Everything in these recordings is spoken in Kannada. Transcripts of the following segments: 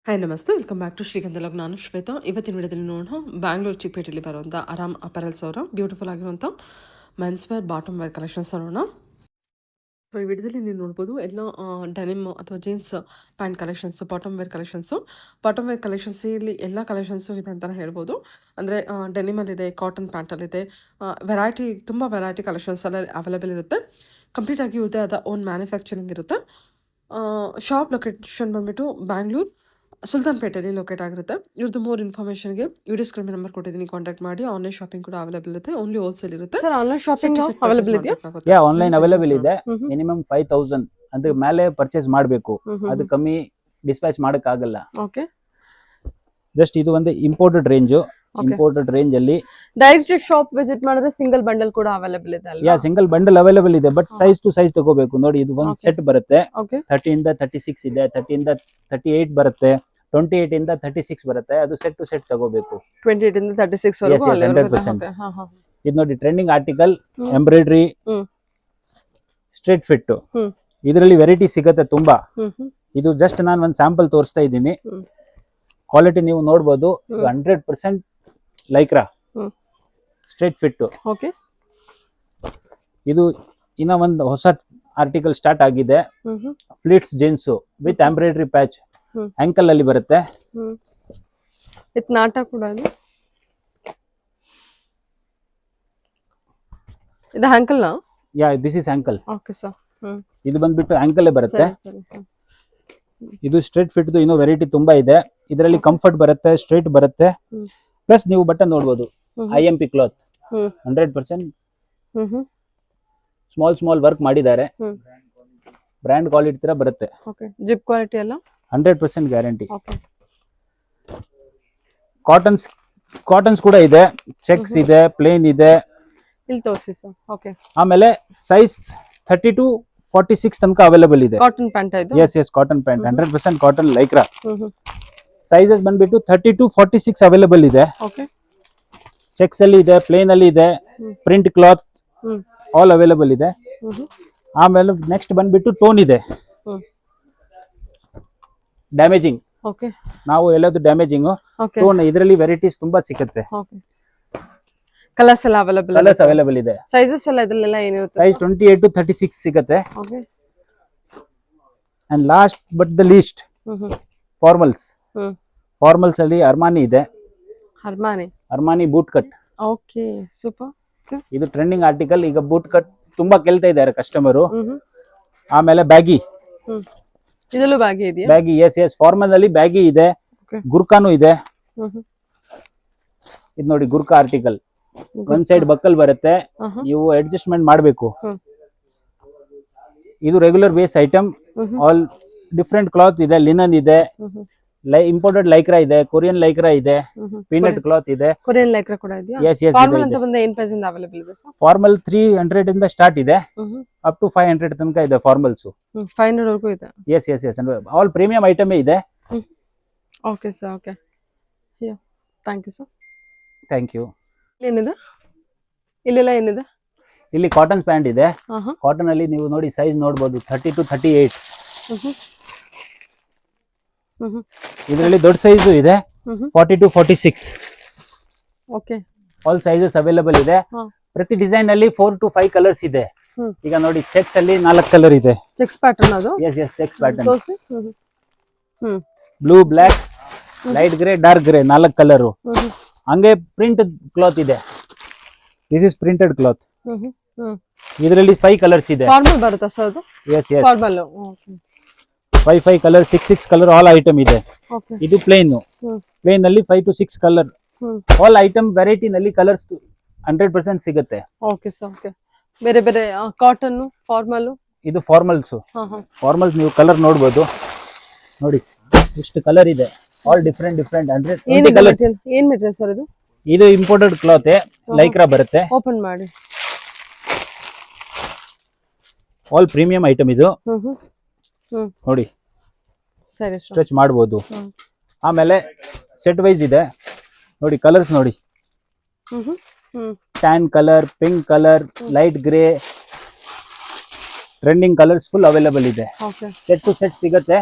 ಹಾಯ್ ನಮಸ್ತೆ ವೆಲ್ಕಮ್ ಬ್ಯಾಕ್ ಟು ಶ್ರೀಗಂಧಲಗ್ ನಾನು ಶ್ವೇತಾ. ಇವತ್ತಿನ ವಿಡಿಯೋದಲ್ಲಿ ನೋಡೋಣ ಬ್ಯಾಂಗ್ಳೂರು ಚಿಕ್ಕಪೇಟೆಯಲ್ಲಿ ಬರುವಂಥ ಆರಾಮ್ ಅಪರಲ್ಸ್ ಅವರ ಬ್ಯೂಟಿಫುಲ್ ಆಗಿರುವಂಥ men's wear bottom wear collections ನೋಡೋಣ. ಸೊ ಈ ವಿಡಿಯೋದಲ್ಲಿ ನೀವು ನೋಡ್ಬೋದು ಎಲ್ಲ ಡೆನಿಮ್ ಅಥವಾ jeans pant collections, bottom wear collections. Bottom wear collections ಇಲ್ಲಿ ಎಲ್ಲ ಕಲೆಕ್ಷನ್ಸು ಇದೆ ಅಂತಲೇ ಹೇಳ್ಬೋದು. ಅಂದರೆ ಡೆನಿಮಲ್ಲಿದೆ, ಕಾಟನ್ ಪ್ಯಾಂಟಲ್ಲಿದೆ, ವೆರೈಟಿ ತುಂಬ ವೆರೈಟಿ ಕಲೆಕ್ಷನ್ಸ್ ಎಲ್ಲ ಅವೈಲೇಬಲ್ ಇರುತ್ತೆ. ಕಂಪ್ಲೀಟಾಗಿ ಇವ್ರದ್ದೇ ಆದ ಓನ್ ಮ್ಯಾನುಫ್ಯಾಕ್ಚರಿಂಗ್ ಇರುತ್ತೆ. ಶಾಪ್ ಲೊಕೇಶನ್ ಬಂದುಬಿಟ್ಟು ಬ್ಯಾಂಗ್ಳೂರು ಸುಲ್ತಾನ್ಪೇಟೆಯಲ್ಲಿ ಲೊಕೇಟ್ ಆಗಿರುತ್ತೆ. ಇವ್ರದ್ದು ಮೋರ್ ಇನ್ಫಾರ್ಮೇಷನ್ಗೆ ವಿಡಿಯೋ ಸ್ಕ್ರೀನ್ ನಂಬರ್ ಕೊಟ್ಟಿದ್ದೀನಿ, ಕಾಂಟ್ಯಾಕ್ಟ್ ಮಾಡಿ. ಆನ್ಲೈನ್ ಶಾಪಿಂಗ್ ಕೂಡ ಅವೈಲೇಬಲ್ ಇರುತ್ತೆ, ಓನ್ಲಿ ಹೋಲ್ಸೇಲ್ ಇರುತ್ತೆ. ಸರ್ ಆನ್ಲೈನ್ ಶಾಪಿಂಗ್ ಅವೈಲೇಬಲ್ ಇದೆಯಾ? ಆನ್ಲೈನ್ ಅವೈಲೇಬಲ್ ಇದೆ. ಮಿನಿಮಮ್ 5000 ಅದ್ರ ಮೇಲೆ ಪರ್ಚೇಸ್ ಮಾಡಬೇಕು. ಅದು ಕಮ್ಮಿ ಡಿಸ್ಪ್ಯಾಚ್ ಮಾಡಕ್ ಆಗಲ್ಲ. ಓಕೆ, ಜಸ್ಟ್ ಇದು ಒಂದು ಇಂಪೋರ್ಟೆಡ್ ರೇಂಜ್. ಇಂಪೋರ್ಟೆಡ್ ರೇಂಜ್ ಅಲ್ಲಿ ಡೈರೆಕ್ಟ್ ಶಾಪ್ ವಿಸಿಟ್ ಮಾಡಿದ್ರೆ ಸಿಂಗಲ್ ಬಂಡಲ್ ಕೂಡ ಅವೈಲೇಬಲ್ ಇದೆ ಅಲ್ವಾ? ಸಿಂಗಲ್ ಬಂಡಲ್ ಅವೈಲೇಬಲ್ ಇದೆ, ಬಟ್ ಸೈಜ್ ಟು ಸೈಜ್ ತಗೋಬೇಕು. ನೋಡಿ, ಇದು ಒಂದು ಸೆಟ್ ಬರುತ್ತೆ. 30 ಇಂದ 36 ಇದೆ, 30 ಇಂದ 38 ಬರುತ್ತೆ, 28 ಇಂದ 36 ಬರುತ್ತೆ. ಅದು ಸೆಟ್ ಟು ಸೆಟ್ ತಗೋಬೇಕು. 28 ಇಂದ 36 ವರೆಗೂ 100%. ಇದು ನೋಡಿ, trending article, embroidery, straight fit. ಇದರಲ್ಲಿ ವೆರೈಟಿ ಸಿಗುತ್ತೆ ತುಂಬಾ. ಇದು ಜಸ್ಟ್ ನಾನು ಒಂದು ಸ್ಯಾಂಪಲ್ ತೋರಿಸ್ತಾ ಇದ್ದೀನಿ. ಕ್ವಾಲಿಟಿ ನೀವು ನೋಡಬಹುದು. 100% ಲೈಕ್ರಾ ಸ್ಟ್ರೇಟ್ ಫಿಟ್. ಓಕೆ, ಇದು ಇನ್ನ ಒಂದು ಹೊಸ ಆರ್ಟಿಕಲ್ ಸ್ಟಾರ್ಟ್ ಆಗಿದೆ. Fleets jeans with embroidery patch, ankle ಅಲ್ಲಿ ಬರುತ್ತೆ. ವಿತ್ ನಾಟ ಕೂಡ ಇದೆ. ಇದು ಆಂಕಲ್ ನಾ? This is ankle. Okay sir. ಇದು ಬಂದ್ಬಿಟ್ಟು ಆಂಕಲ್ ಬರುತ್ತೆ. ಇದು ಸ್ಟ್ರೇಟ್ ಫಿಟ್ ಇನ್ನೂ ವೆರೈಟಿ ತುಂಬಾ ಇದೆ. ಇದರಲ್ಲಿ ಕಂಫರ್ಟ್ ಬರುತ್ತೆ, ಸ್ಟ್ರೇಟ್ ಬರುತ್ತೆ. ಪ್ಲಸ್ ನೀವು ಬಟನ್ ನೋಡಬಹುದು, IMP ಕ್ಲಾತ್ 100% ಸ್ಮಾಲ್ ವರ್ಕ್ ಮಾಡಿದ್ದಾರೆ. ಬ್ರ್ಯಾಂಡ್ ಕ್ವಾಲಿಟಿ ತರ ಬರುತ್ತೆ. ಓಕೆ, ಜಿಪ್ ಕ್ವಾಲಿಟಿ ಎಲ್ಲ 100% ಗ್ಯಾರಂಟಿ. ಕಾಟನ್ಸ್ ಕೂಡ ಇದೆ, ಚೆಕ್ಸ್ ಇದೆ, ಪ್ಲೇನ್ ಇದೆ. ಇಲ್ಲಿ ತೋರಿಸಿ ಸರ್. ಓಕೆ, ಆಮೇಲೆ ಸೈಜ್ 30 to 46 ತನಕ ಅವೈಲೇಬಲ್ ಇದೆ. ಕಾಟನ್ ಪ್ಯಾಂಟ್ ಇದು? Yes cotton pant, 100% cotton Lycra. Sizes ಬಂದ್ಬಿಟ್ಟು 30 to 46 ಅವೈಲೇಬಲ್ ಇದೆ. ಓಕೆ, ಚೆಕ್ಸ್ ಅಲ್ಲಿ ಇದೆ, ಪ್ಲೇನ್ ಅಲ್ಲಿ ಇದೆ, ಪ್ರಿಂಟ್ ಕ್ಲಾತ್ ಆಲ್ ಅವೈಲೇಬಲ್ ಇದೆ. ಆಮೇಲೆ ನೆಕ್ಸ್ಟ್ ಬಂದ್ಬಿಟ್ಟು ಟೋನ್ ಇದೆ, ಡ್ಯಾಮೇಜಿಂಗ್. ಓಕೆ, ನಾವು ಎಲ್ಲದು ಡ್ಯಾಮೇಜಿಂಗ್ ಟೋನ್. ಇದರಲ್ಲಿ ವೆರೈಟೀಸ್ ತುಂಬಾ ಸಿಗುತ್ತೆ. ಓಕೆ, ಕಲರ್ಸ್ ಎಲ್ಲ ಅವೈಲೇಬಲ್ ಅವೈಲೇಬಲ್ ಇದೆ. ಸೈಜಸ್ ಎಲ್ಲ ಇದೆಲ್ಲ ಏನಿರುತ್ತೆ? ಸೈಜ್ 28 to 36 ಸಿಗುತ್ತೆ. Okay, and last but the least, formals ಅಲ್ಲಿ ಅರ್ಮಾನಿ ಇದೆ. ಅರ್ಮಾನಿ ಬೂಟ್ ಕಟ್. Okay, super. ಇದು ಟ್ರೆಂಡಿಂಗ್ ಆರ್ಟಿಕಲ್. ಈಗ ಬೂಟ್ ಕಟ್ ತುಂಬಾ ಕೇಳ್ತಾ ಇದ್ದಾರೆ ಕಸ್ಟಮರು. ಆಮೇಲೆ ಬ್ಯಾಗಿ, ಇದಲ್ಲೂ ಬ್ಯಾಗಿ ಇದೆಯಾ? ಬ್ಯಾಗಿ, ಎಸ್ ಫಾರ್ಮಲ್ ಅಲ್ಲಿ ಬ್ಯಾಗಿ ಇದೆ, ಗುರ್ಕಾನು ಇದೆ. ಇದು ನೋಡಿ, ಗುರ್ಕಾ ಆರ್ಟಿಕಲ್. ಒಂದ್ ಸೈಡ್ ಬಕ್ಕಲ್ ಬರುತ್ತೆ, ನೀವು ಅಡ್ಜಸ್ಟ್ಮೆಂಟ್ ಮಾಡಬೇಕು. ಇದು regular base item. All different cloth ಇದೆ, ಲಿನನ್ ಇದೆ, ಇಂಪೋರ್ಟೆಡ್ ಲೈಕ್ರಾ ಇದೆ, ಕೊರಿಯನ್ ಲೈಕ್ರಾ ಇದೆ, ಪೀನಟ್ ಕ್ಲಾತ್ ಇದೆ. ಕೊರಿಯನ್ ಲೈಕ್ರಾ ಕೂಡ ಇದೆಯಾ? ಎಸ್ ಫಾರ್ಮಲ್ ಅಂತ ಬಂದ್ರೆ ಏನು ಪ್ರೈಸ್ ಇಂದ ಅವೈಲೇಬಲ್ ಇದೆ ಸರ್? ಫಾರ್ಮಲ್ 300 ಇಂದ ಸ್ಟಾರ್ಟ್ ಇದೆ, ಅಪ್ ಟು 500 ತನಕ ಇದೆ ಫಾರ್ಮಲ್ಸ್. 500 ವರೆಗೂ ಇದೆ. ಎಸ್ ಆಲ್ ಪ್ರೀಮಿಯಂ ಐಟಮ್ ಇದೆ. Okay sir. Okay, thank you sir. Thank you. ಏನಿದೆ ಇಲ್ಲೆಲ್ಲ? ಏನಿದೆ ಇಲ್ಲಿ? ಕಾಟನ್ ಪ್ಯಾಂಟ್ ಇದೆ. ಕಾಟನ್ ಅಲ್ಲಿ ನೀವು ನೋಡಿ, ಸೈಜ್ ನೋಡಬಹುದು, 30 to 38. ಇದರಲ್ಲಿ ದೊಡ್ಡ ಸೈಜ್ ಇದೆ, 40 to 46. Okay, all sizes available ಇದೆ. ಪ್ರತಿ ಡಿಸೈನ್ ಅಲ್ಲಿ 4 to 5 ಕಲರ್ಸ್ ಇದೆ. ಈಗ ನೋಡಿ, ಚೆಕ್ಸ್ ಅಲ್ಲಿ 4 ಕಲರ್ ಇದೆ. ಚೆಕ್ಸ್ ಪ್ಯಾಟರ್ನ್ ಅದು? Yes checks pattern. Blue, black, light grey, dark grey, 4 colour. ಹಂಗೆ ಪ್ರಿಂಟ್ ಕ್ಲಾತ್ ಇದೆ. This is printed cloth. ಇದರಲ್ಲಿ 5 ಕಲರ್ಸ್ ಇದೆ. ಫಾರ್ಮಲ್ ಬರುತ್ತಾ ಸರ್ ಅದು? Yes formal. Okay, 5 colour, 6 colour all item ಇದೆ. ಓಕೆ, ಇದು ಪ್ಲೇನ್ ಅಲ್ಲಿ 5 to 6 colour. All item variety ನಲ್ಲಿ ಕಲರ್ಸ್ 100% ಸಿಗುತ್ತೆ. Okay sir. ಓಕೆ, ಬೇರೆ ಬೇರೆ ಕಾಟನ್, ಫಾರ್ಮಲ್. ಇದು ಫಾರ್ಮಲ್ಸ್. ನೀವು ಕಲರ್ ನೋಡಬಹುದು. ನೋಡಿ, ಇಷ್ಟು ಕಲರ್ ಇದೆ, ಆಲ್ ಡಿಫರೆಂಟ್ 120 ಕಲರ್ಸ್. ಏನ್ ಮೆಟೀರಿಯಲ್ ಸರ್ ಇದು? ಇದು ಇಂಪೋರ್ಟೆಡ್ ಕ್ಲಾತ್, ಲೈಕ್ರಾ ಬರುತ್ತೆ. ಓಪನ್ ಮಾಡಿ. ಆಲ್ ಪ್ರೀಮಿಯಂ ಐಟಮ್ ಇದು. ನೋಡಿ, ಸರಿ, ಸ್ಟ್ರೆಚ್ ಮಾಡಬಹುದು. ಆಮೇಲೆ ಸೆಟ್ ವೈಸ್ ಇದೆ. ನೋಡಿ, ಕಲರ್ಸ್ ನೋಡಿ, tan colour, pink colour, light grey, trending colours full available ಇದೆ. ಸೆಟ್ ಟು ಸೆಟ್ ಸಿಗುತ್ತೆ.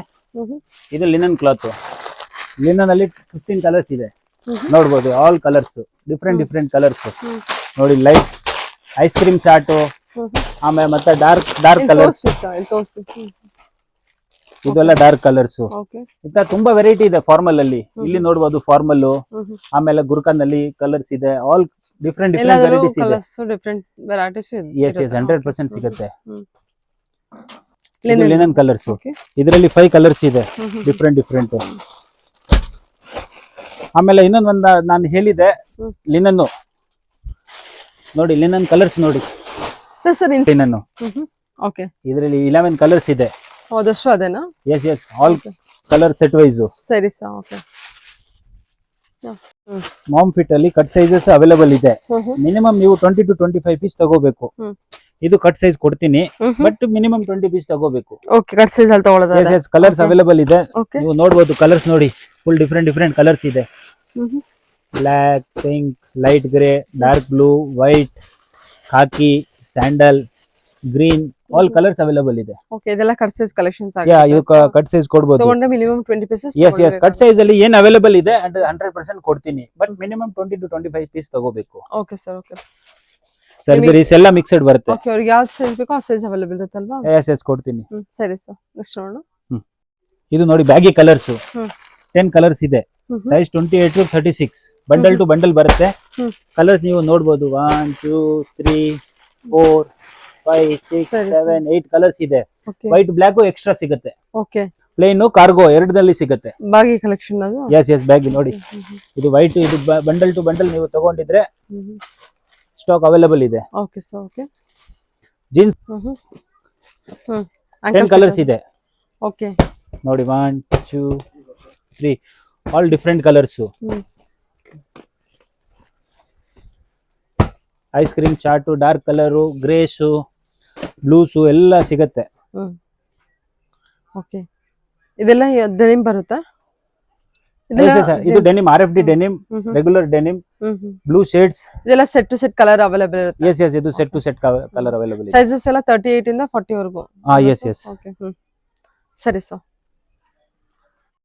ಇದು ಲಿನನ್ ಕ್ಲಾತ್. ಲಿನನ್ ಅಲ್ಲಿ 15 ಕಲರ್ಸ್ ಇದೆ ನೋಡ್ಬೋದು. ಆಲ್ ಕಲರ್ಸ್ ಡಿಫ್ರೆಂಟ್ ಕಲರ್ಸ್ ನೋಡಿ. ಲೈಟ್ ಐಸ್ ಕ್ರೀಮ್ ಚಾಟು, ಆಮೇಲೆ ಮತ್ತೆ ಡಾರ್ಕ್ ಕಲರ್ಸ್, ಇದೆಲ್ಲ ಡಾರ್ಕ್ ಕಲರ್ಸ್. ಇಂತ ತುಂಬಾ ವೆರೈಟಿ ಇದೆ ಫಾರ್ಮಲ್ ಅಲ್ಲಿ. ಇಲ್ಲಿ ನೋಡ್ಬೋದು ಫಾರ್ಮಲ್, ಆಮೇಲೆ ಗುರ್ಕನ್ ಅಲ್ಲಿ ಕಲರ್ಸ್ ಇದೆ. ಆಲ್ ಡಿಫ್ರೆಂಟ್ ವೆರೈಟೀಸ್ ಇದೆ. ಡಿಫ್ರೆಂಟ್ ವೆರೈಟೀಸ್ ಇದೆ. ಎಸ್ 100% ಸಿಗುತ್ತೆ. ಇದು ಲಿನನ್ ಕಲರ್ಸ್. ಇದರಲ್ಲಿ 5 ಕಲರ್ಸ್ ಇದೆ ಡಿಫ್ರೆಂಟ್. ಆಮೇಲೆ ಇನ್ನೊಂದು ನಾನು ಹೇಳಿದೆ ಲಿನನ್ ನೋಡಿ. ಲಿನನ್ ಕಲರ್ಸ್ ನೋಡಿ ಸರ್ ಲಿನನ್. ಓಕೆ, ಇದರಲ್ಲಿ 11 ಕಲರ್ಸ್ ಇದೆ. ಹೌದಷ್ಟು ಅದೇನಾ? Yes all colour set wise. ಸರಿ ಸರ್, ಓಕೆ. ಮಾಮ್ ಫಿಟ್ ಅಲ್ಲಿ ಕಟ್ ಸೈಜಸ್ ಅವೈಲೇಬಲ್ ಇದೆ. ಮಿನಿಮಮ್ ನೀವು 20 to 25 ಪೀಸ್ ತಗೋಬೇಕು. ಇದು ಕಟ್ ಸೈಜ್ ಕೊಡ್ತೀನಿ, ಬಟ್ ಮಿನಿಮಮ್ 20 ಪೀಸ್ ತಗೋಬೇಕು. ಓಕೆ, ಕಟ್ ಸೈಜ್ ಅಲ್ಲಿ ತಗೊಳ್ಳೋದು. ಎಸ್ ಕಲರ್ಸ್ ಅವೈಲೇಬಲ್ ಇದೆ. ನೀವು ನೋಡಬಹುದು ಕಲರ್ಸ್ ನೋಡಿ. ಫುಲ್ ಡಿಫ್ರೆಂಟ್ ಕಲರ್ಸ್ ಇದೆ. Black, pink, light grey, dark blue, white, khaki, sandal, green, all colours available ಇದೆ. ಓಕೆ, ಇದೆಲ್ಲ ಕಟ್ ಸೈಜ್ ಕಲೆಕ್ಷನ್ಸ್ ಯಾ, ಇದು ಕಟ್ ಸೈಜ್ ಕೊಡಬಹುದು. ತಗೊಂಡ್ರೆ minimum 20 pieces. Yes cut size ಅಲ್ಲಿ ಏನ್ ಅವೈಲೇಬಲ್ ಇದೆ 100% ಕೊಡ್ತೀನಿ, ಬಟ್ ಮಿನಿಮಮ್ 20 to 25 ಪೀಸ್ ತಗೋಬೇಕು. Okay sir, okay. ಸರ್ಜರೀಸ್ ಎಲ್ಲ ಮಿಕ್ಸ್ಡ್ ಬರುತ್ತೆ. ಓಕೆ, ಅವ್ರಿಗೆ ಯಾವ ಸೈಜ್ ಬೇಕೋ ಆ ಸೈಜ್ ಅವೈಲೇಬಲ್ ಇರುತ್ತಲ್ವಾ? ಎಸ್ ಕೊಡ್ತೀನಿ. ಸರಿ ಸರ್, ನೆಕ್ಸ್ಟ್ ನೋಡೋಣ. ಇದು ನೋಡಿ ಬ್ಯಾಗಿ ಕಲರ್ಸ್ 10 ಕಲರ್ಸ್ ಇದೆ. Size 28 to 36 bundle to bundle ಬರುತ್ತೆ. ಕಲರ್ಸ್ ನೀವು ನೋಡಬಹುದು 1 2 3 4 5 6 7 8 ಕಲರ್ಸ್ ಇದೆ. ವೈಟ್ ಬ್ಲಾಕ್ ಎಕ್ಸ್ಟ್ರಾ ಸಿಗುತ್ತೆ. ಓಕೆ, ಪ್ಲೇನ್ ಕಾರ್ಗೋ ಎರಡರಲ್ಲಿ ಸಿಗುತ್ತೆ. ಬಾಗಿ ಕಲೆಕ್ಷನ್ ಅದು. ಎಸ್ ಬ್ಯಾಗಿ ನೋಡಿ. ಇದು ವೈಟ್, ಇದು ಬಂಡಲ್ ಟು ಬಂಡಲ್ ನೀವು ತಗೊಂಡಿದ್ರೆ ಸ್ಟಾಕ್ ಅವೈಲೇಬಲ್ ಇದೆ. Okay sir, okay. Jeans 10 colours ಇದೆ. ಓಕೆ ನೋಡಿ 1 2 3 all different colours. Ice cream ಚಾಟು, ಡಾರ್ಕ್ ಕಲರು, ಗ್ರೇಸು, ಬ್ಲೂಸು ಎಲ್ಲ ಸಿಗುತ್ತೆ. ಓಕೆ, ಇದೆಲ್ಲ ಡೆನಿಮ್ ಬರುತ್ತಾ? ಇದು denim, RFD denim, regular denim, blue shades, ಇದೆಲ್ಲ set to set colour available ಇರುತ್ತೆ. ಎಸ್ ಇದು set to set colour available ಇದೆ. ಸೈಜಸ್ ಎಲ್ಲ 38 ಇಂದ 40 ವರೆಗೂ. ಎಸ್ ಓಕೆ, ಸರಿ ಸರ್.